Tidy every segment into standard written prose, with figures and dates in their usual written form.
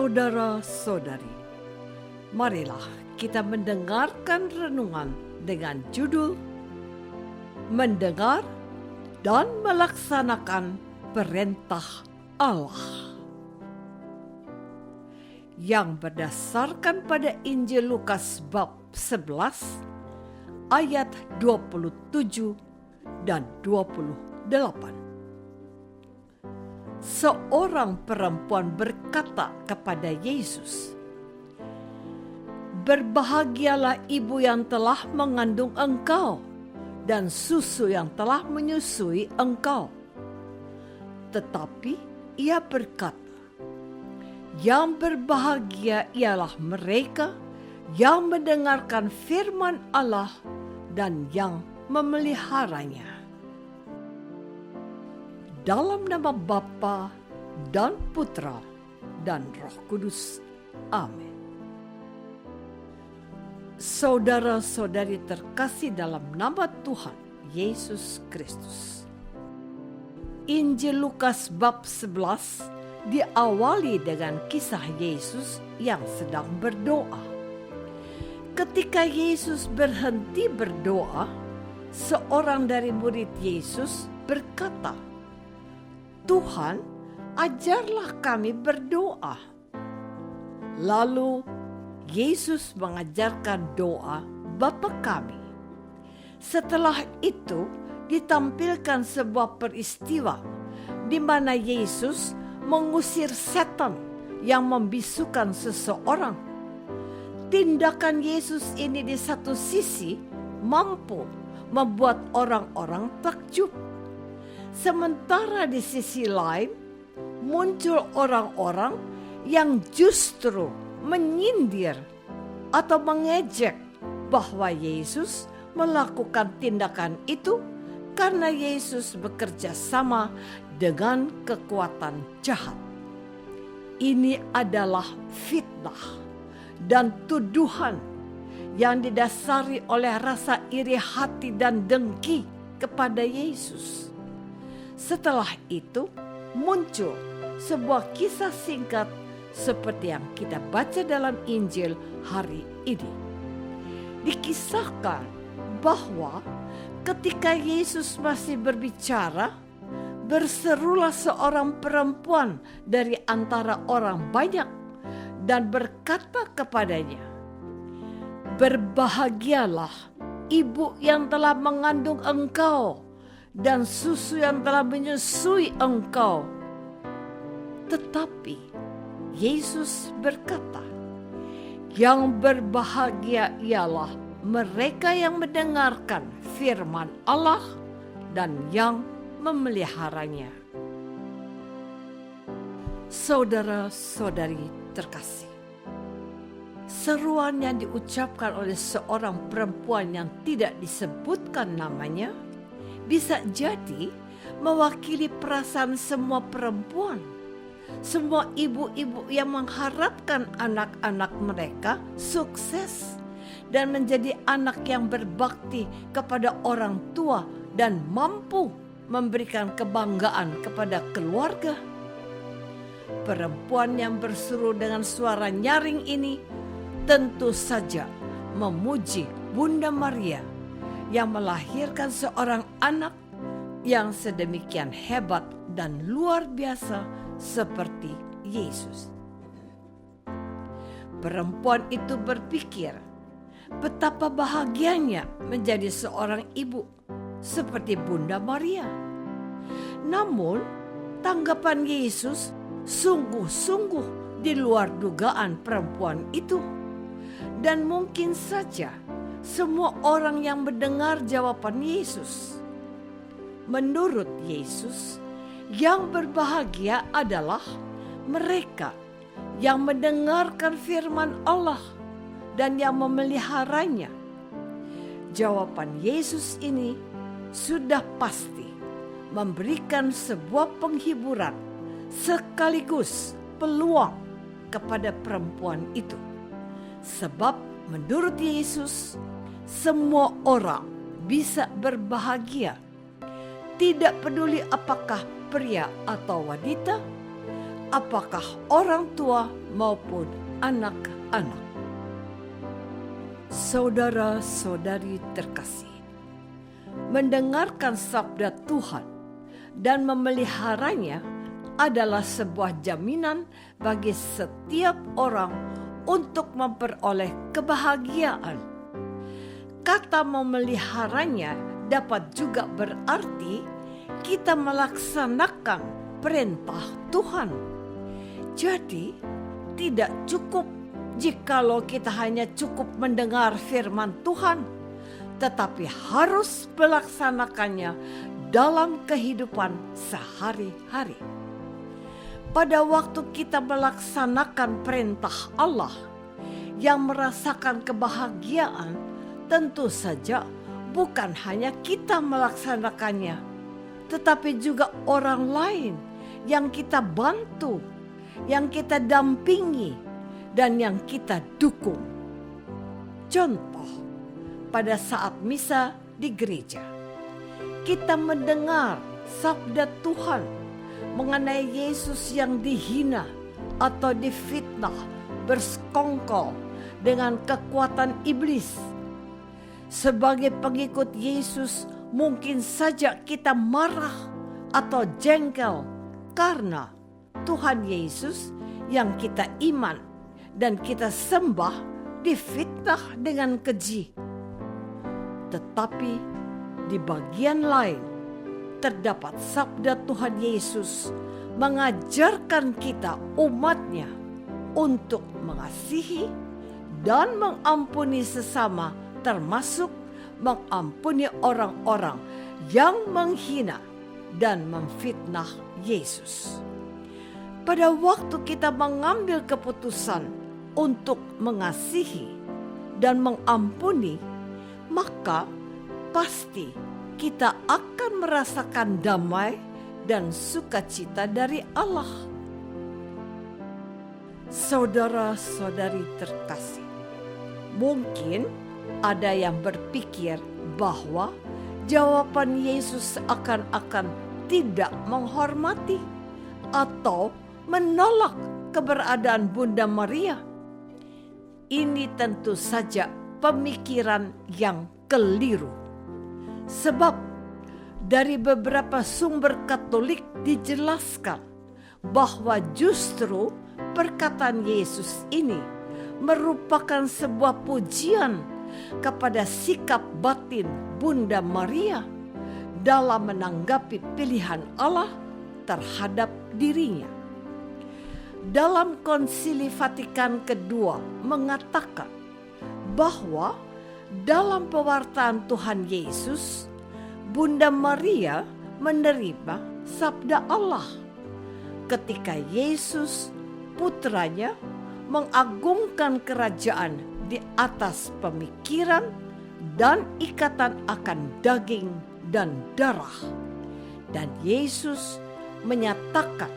Saudara-saudari, marilah kita mendengarkan renungan dengan judul Mendengar dan Melaksanakan Perintah Allah, yang berdasarkan pada Injil Lukas bab 11 ayat 27 dan 28. Seorang perempuan berkata kepada Yesus, "Berbahagialah ibu yang telah mengandung engkau dan susu yang telah menyusui engkau." Tetapi ia berkata, "Yang berbahagia ialah mereka yang mendengarkan firman Allah dan yang memeliharanya." Dalam nama Bapa dan Putra dan Roh Kudus. Amin. Saudara-saudari terkasih dalam nama Tuhan Yesus Kristus. Injil Lukas bab 11 diawali dengan kisah Yesus yang sedang berdoa. Ketika Yesus berhenti berdoa, seorang dari murid Yesus berkata, "Tuhan, ajarlah kami berdoa." Lalu Yesus mengajarkan doa Bapa kami. Setelah itu ditampilkan sebuah peristiwa di mana Yesus mengusir setan yang membisukan seseorang. Tindakan Yesus ini di satu sisi mampu membuat orang-orang takjub. Sementara di sisi lain muncul orang-orang yang justru menyindir atau mengejek bahwa Yesus melakukan tindakan itu karena Yesus bekerja sama dengan kekuatan jahat. Ini adalah fitnah dan tuduhan yang didasari oleh rasa iri hati dan dengki kepada Yesus. Setelah itu muncul sebuah kisah singkat seperti yang kita baca dalam Injil hari ini. Dikisahkan bahwa ketika Yesus masih berbicara, berserulah seorang perempuan dari antara orang banyak dan berkata kepadanya, "Berbahagialah ibu yang telah mengandung engkau dan susu yang telah menyusui engkau." Tetapi Yesus berkata, "Yang berbahagia ialah mereka yang mendengarkan firman Allah dan yang memeliharanya." Saudara-saudari terkasih, seruan yang diucapkan oleh seorang perempuan yang tidak disebutkan namanya bisa jadi mewakili perasaan semua perempuan, semua ibu-ibu yang mengharapkan anak-anak mereka sukses dan menjadi anak yang berbakti kepada orang tua dan mampu memberikan kebanggaan kepada keluarga. Perempuan yang berseru dengan suara nyaring ini tentu saja memuji Bunda Maria yang melahirkan seorang anak yang sedemikian hebat dan luar biasa seperti Yesus. Perempuan itu berpikir betapa bahagianya menjadi seorang ibu seperti Bunda Maria. Namun tanggapan Yesus sungguh-sungguh di luar dugaan perempuan itu. Dan mungkin saja semua orang yang mendengar jawaban Yesus. Menurut Yesus, yang berbahagia adalah mereka yang mendengarkan firman Allah dan yang memeliharanya. Jawaban Yesus ini sudah pasti memberikan sebuah penghiburan sekaligus peluang kepada perempuan itu. Sebab menurut Yesus, semua orang bisa berbahagia. Tidak peduli apakah pria atau wanita, apakah orang tua maupun anak-anak. Saudara-saudari terkasih, mendengarkan sabda Tuhan dan memeliharanya adalah sebuah jaminan bagi setiap orang untuk memperoleh kebahagiaan. Kata memeliharanya dapat juga berarti kita melaksanakan perintah Tuhan. Jadi, tidak cukup jikalau kita hanya cukup mendengar firman Tuhan, tetapi harus melaksanakannya dalam kehidupan sehari-hari. Pada waktu kita melaksanakan perintah Allah yang merasakan kebahagiaan, tentu saja bukan hanya kita melaksanakannya, tetapi juga orang lain yang kita bantu, yang kita dampingi, dan yang kita dukung. Contoh, pada saat misa di gereja, kita mendengar sabda Tuhan mengenai Yesus yang dihina atau difitnah, bersekongkol dengan kekuatan iblis. Sebagai pengikut Yesus, mungkin saja kita marah atau jengkel karena Tuhan Yesus yang kita iman dan kita sembah difitnah dengan keji. Tetapi di bagian lain terdapat sabda Tuhan Yesus mengajarkan kita umatnya untuk mengasihi dan mengampuni sesama, termasuk mengampuni orang-orang yang menghina dan memfitnah Yesus. Pada waktu kita mengambil keputusan untuk mengasihi dan mengampuni, maka pasti kita akan merasakan damai dan sukacita dari Allah. Saudara-saudari terkasih, mungkin ada yang berpikir bahwa jawaban Yesus seakan-akan tidak menghormati atau menolak keberadaan Bunda Maria. Ini tentu saja pemikiran yang keliru. Sebab dari beberapa sumber Katolik dijelaskan bahwa justru perkataan Yesus ini merupakan sebuah pujian kepada sikap batin Bunda Maria dalam menanggapi pilihan Allah terhadap dirinya. Dalam Konsili Vatikan kedua mengatakan bahwa dalam pewartaan Tuhan Yesus, Bunda Maria menerima sabda Allah ketika Yesus, putranya, mengagungkan kerajaan di atas pemikiran dan ikatan akan daging dan darah. Dan Yesus menyatakan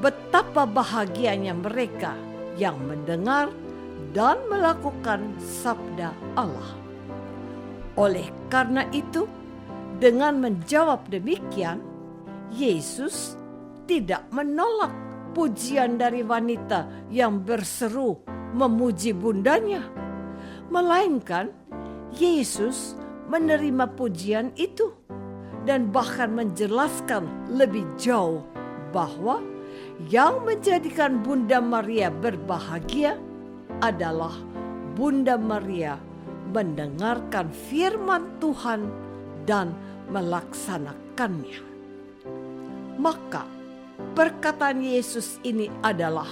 betapa bahagianya mereka yang mendengar dan melakukan sabda Allah. Oleh karena itu, dengan menjawab demikian, Yesus tidak menolak pujian dari wanita yang berseru memuji bundanya, melainkan Yesus menerima pujian itu dan bahkan menjelaskan lebih jauh bahwa yang menjadikan Bunda Maria berbahagia adalah Bunda Maria mendengarkan firman Tuhan dan melaksanakannya. Maka perkataan Yesus ini adalah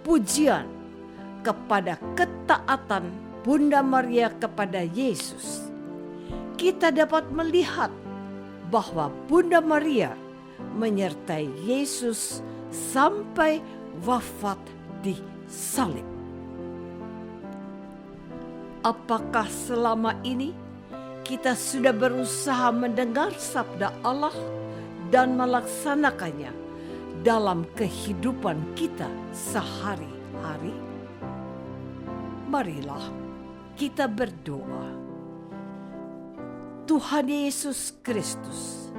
pujian kepada ketaatan Bunda Maria kepada Yesus. Kita dapat melihat bahwa Bunda Maria menyertai Yesus sampai wafat di salib. Apakah selama ini kita sudah berusaha mendengar sabda Allah dan melaksanakannya dalam kehidupan kita sehari-hari? Marilah kita berdoa. Tuhan Yesus Kristus,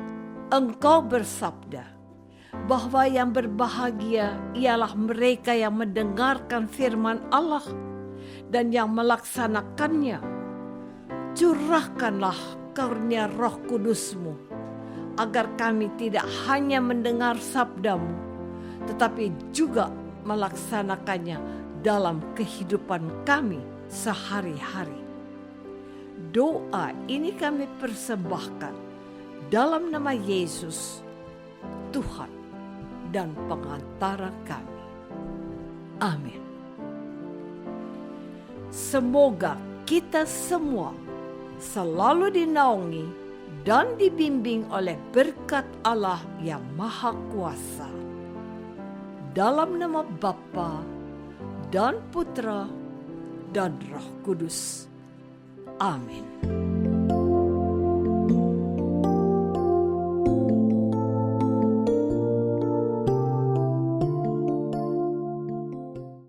Engkau bersabda bahwa yang berbahagia ialah mereka yang mendengarkan firman Allah dan yang melaksanakannya. Curahkanlah karunia Roh Kudus-Mu, agar kami tidak hanya mendengar sabda-Mu, tetapi juga melaksanakannya dalam kehidupan kami sehari-hari. Doa ini kami persembahkan dalam nama Yesus, Tuhan dan pengantara kami. Amin. Semoga kita semua selalu dinaungi dan dibimbing oleh berkat Allah yang Maha Kuasa. Dalam nama Bapa dan Putra dan Roh Kudus. Amin.